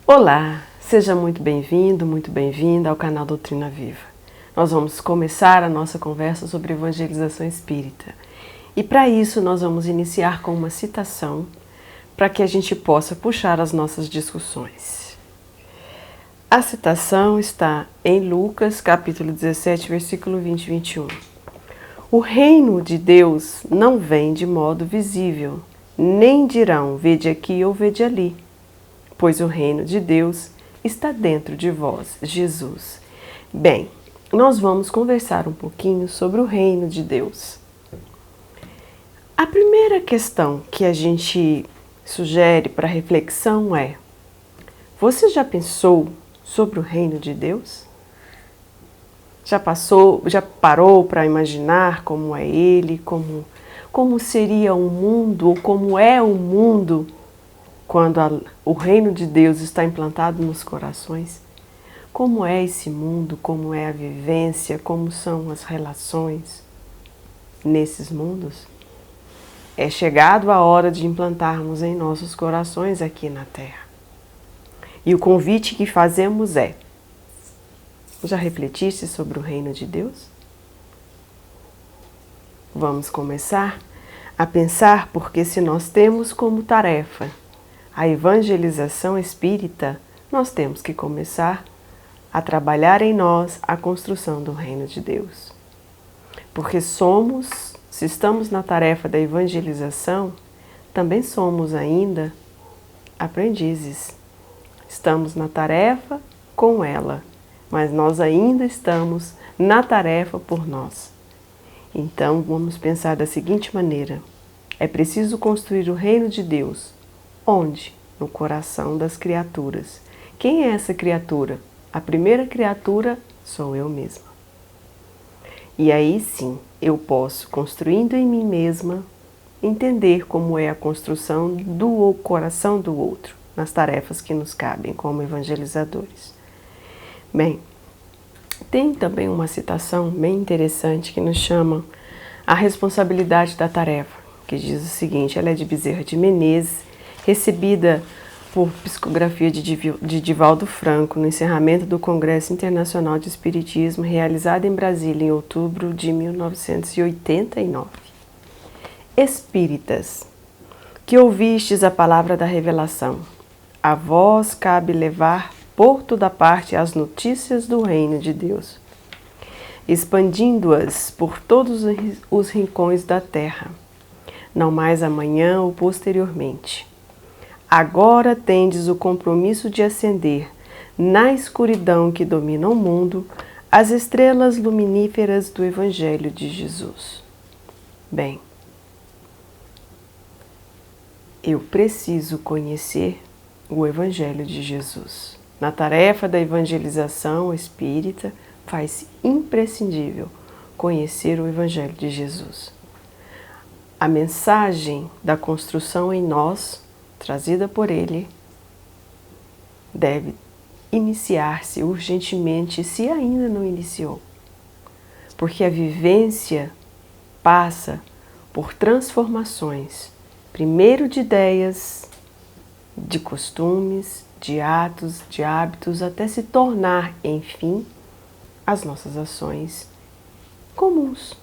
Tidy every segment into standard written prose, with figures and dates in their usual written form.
Olá, seja muito bem-vindo, muito bem-vinda ao canal Doutrina Viva. Nós vamos começar a nossa conversa sobre evangelização espírita. E para isso nós vamos iniciar com uma citação para que a gente possa puxar as nossas discussões. A citação está em Lucas, capítulo 17, versículo 20 e 21. O reino de Deus não vem de modo visível, nem dirão, vede aqui ou vede ali, pois o reino de Deus está dentro de vós, Jesus. Bem, nós vamos conversar um pouquinho sobre o reino de Deus. A primeira questão que a gente sugere para reflexão é: você já pensou sobre o reino de Deus? Já parou para imaginar como é ele, como seria o mundo, ou como é o mundo quando o reino de Deus está implantado nos corações? Como é esse mundo, como é a vivência, como são as relações nesses mundos? É chegado a hora de implantarmos em nossos corações aqui na Terra. E o convite que fazemos é: já refletiste sobre o reino de Deus? Vamos começar a pensar, porque se nós temos como tarefa a evangelização espírita, nós temos que começar a trabalhar em nós a construção do reino de Deus. Porque se estamos na tarefa da evangelização, também somos ainda aprendizes. Estamos na tarefa com ela, mas nós ainda estamos na tarefa por nós. Então, vamos pensar da seguinte maneira: é preciso construir o reino de Deus. Onde? No coração das criaturas. Quem é essa criatura? A primeira criatura sou eu mesma. E aí sim, eu posso, construindo em mim mesma, entender como é a construção do coração do outro, nas tarefas que nos cabem como evangelizadores. Bem, tem também uma citação bem interessante que nos chama a responsabilidade da tarefa, que diz o seguinte: ela é de Bezerra de Menezes, recebida por psicografia de Divaldo Franco no encerramento do Congresso Internacional de Espiritismo, realizado em Brasília em outubro de 1989. Espíritas, que ouvistes a palavra da revelação, a vós cabe levar por toda parte as notícias do reino de Deus, expandindo-as por todos os rincões da terra, não mais amanhã ou posteriormente. Agora tendes o compromisso de acender, na escuridão que domina o mundo, as estrelas luminíferas do Evangelho de Jesus. Bem, eu preciso conhecer o Evangelho de Jesus. Na tarefa da evangelização espírita, faz-se imprescindível conhecer o Evangelho de Jesus. A mensagem da construção em nós, trazida por ele, deve iniciar-se urgentemente, se ainda não iniciou. Porque a vivência passa por transformações, primeiro de ideias, de costumes, de atos, de hábitos, até se tornar, enfim, as nossas ações comuns,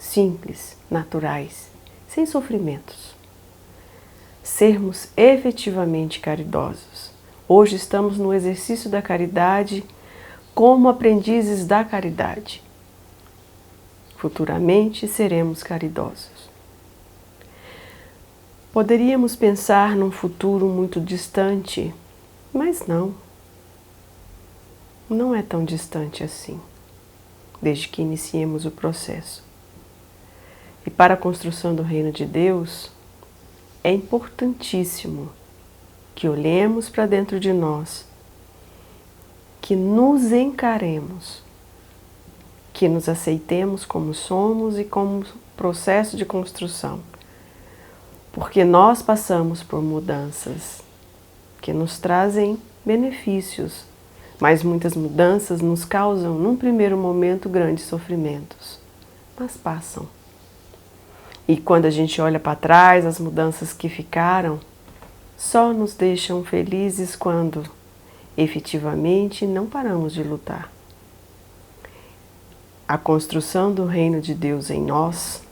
simples, naturais, sem sofrimentos. Sermos efetivamente caridosos. Hoje estamos no exercício da caridade como aprendizes da caridade. Futuramente seremos caridosos. Poderíamos pensar num futuro muito distante, mas não. Não é tão distante assim, desde que iniciemos o processo. E para a construção do reino de Deus, é importantíssimo que olhemos para dentro de nós, que nos encaremos, que nos aceitemos como somos e como processo de construção. Porque nós passamos por mudanças que nos trazem benefícios, mas muitas mudanças nos causam, num primeiro momento, grandes sofrimentos, mas passam. E quando a gente olha para trás, as mudanças que ficaram, só nos deixam felizes quando, efetivamente, não paramos de lutar. A construção do reino de Deus em nós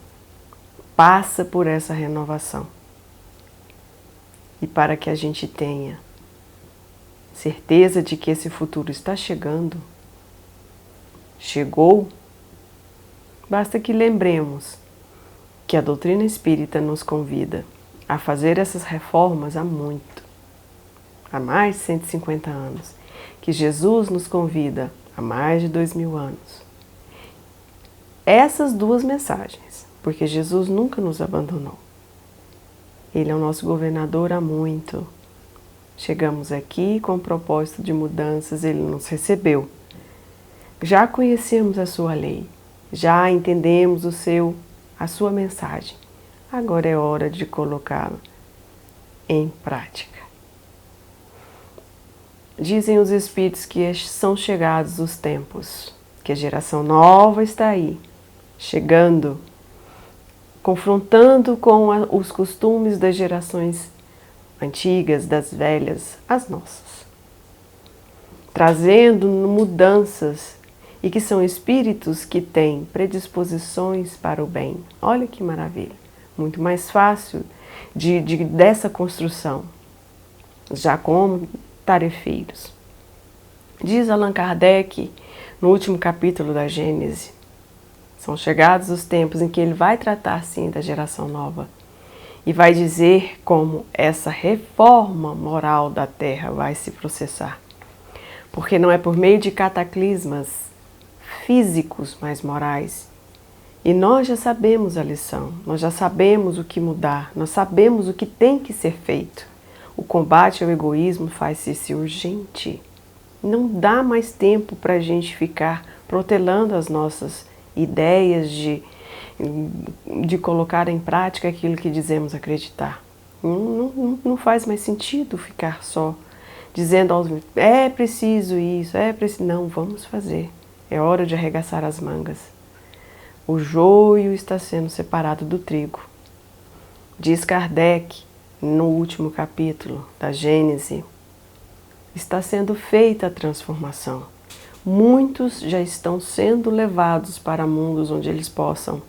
passa por essa renovação. E para que a gente tenha certeza de que esse futuro está chegando, chegou, basta que lembremos que a doutrina espírita nos convida a fazer essas reformas há mais de 150 anos, que Jesus nos convida há mais de 2000 anos. Essas duas mensagens, porque Jesus nunca nos abandonou. Ele é o nosso governador há muito. Chegamos aqui com o propósito de mudanças, Ele nos recebeu. Já conhecemos a sua lei, já entendemos a sua mensagem. Agora é hora de colocá-la em prática. Dizem os Espíritos que são chegados os tempos, que a geração nova está aí, chegando, confrontando com os costumes das gerações antigas, das velhas, as nossas, trazendo mudanças e que são espíritos que têm predisposições para o bem. Olha que maravilha, muito mais fácil dessa construção, já como tarefeiros. Diz Allan Kardec, no último capítulo da Gênese, são chegados os tempos em que ele vai tratar, sim, da geração nova e vai dizer como essa reforma moral da Terra vai se processar. Porque não é por meio de cataclismas físicos, mas morais. E nós já sabemos a lição, nós já sabemos o que mudar, nós sabemos o que tem que ser feito. O combate ao egoísmo faz-se urgente. Não dá mais tempo para a gente ficar protelando as nossas ideias de colocar em prática aquilo que dizemos acreditar. Não faz mais sentido ficar só dizendo aos outros, é preciso isso, é preciso... Não, vamos fazer. É hora de arregaçar as mangas. O joio está sendo separado do trigo. Diz Kardec, no último capítulo da Gênese, está sendo feita a transformação. Muitos já estão sendo levados para mundos onde eles possam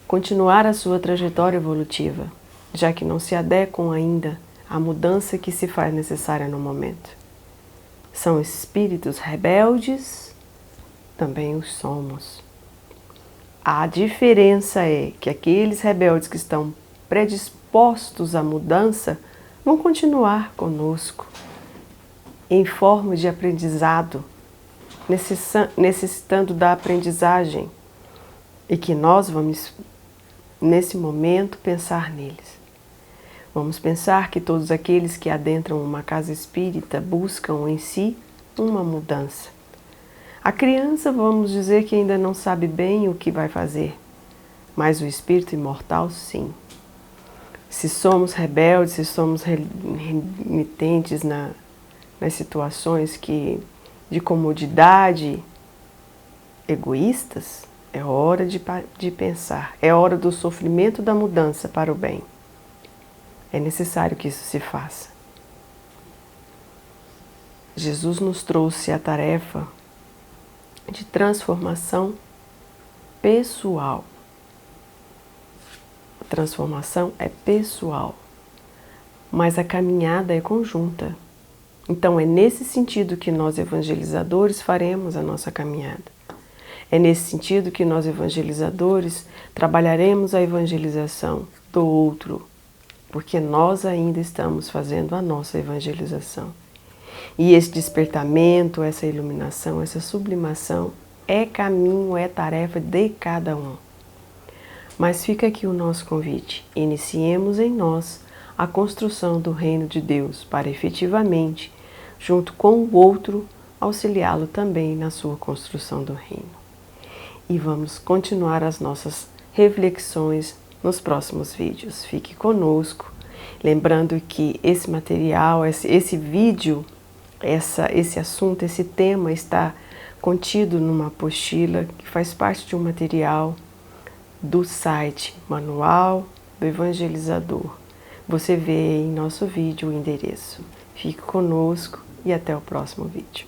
continuar a sua trajetória evolutiva, já que não se adequam ainda à mudança que se faz necessária no momento. São espíritos rebeldes, também os somos. A diferença é que aqueles rebeldes que estão predispostos à mudança vão continuar conosco em forma de aprendizado, necessitando da aprendizagem, e que nós vamos, nesse momento, pensar neles. Vamos pensar que todos aqueles que adentram uma casa espírita buscam em si uma mudança. A criança, vamos dizer que ainda não sabe bem o que vai fazer, mas o espírito imortal, sim. Se somos rebeldes, se somos remitentes nas situações de comodidade, egoístas, é hora de pensar, é hora do sofrimento da mudança para o bem. É necessário que isso se faça. Jesus nos trouxe a tarefa de transformação pessoal. A transformação é pessoal, mas a caminhada é conjunta. Então é nesse sentido que nós evangelizadores faremos a nossa caminhada. É nesse sentido que nós evangelizadores trabalharemos a evangelização do outro, porque nós ainda estamos fazendo a nossa evangelização. E esse despertamento, essa iluminação, essa sublimação é caminho, é tarefa de cada um. Mas fica aqui o nosso convite. Iniciemos em nós a construção do reino de Deus para efetivamente, junto com o outro, auxiliá-lo também na sua construção do reino. E vamos continuar as nossas reflexões nos próximos vídeos. Fique conosco, lembrando que esse material, esse vídeo, esse assunto, esse tema está contido numa apostila que faz parte de um material do site Manual do Evangelizador, você vê em nosso vídeo o endereço. Fique conosco e até o próximo vídeo.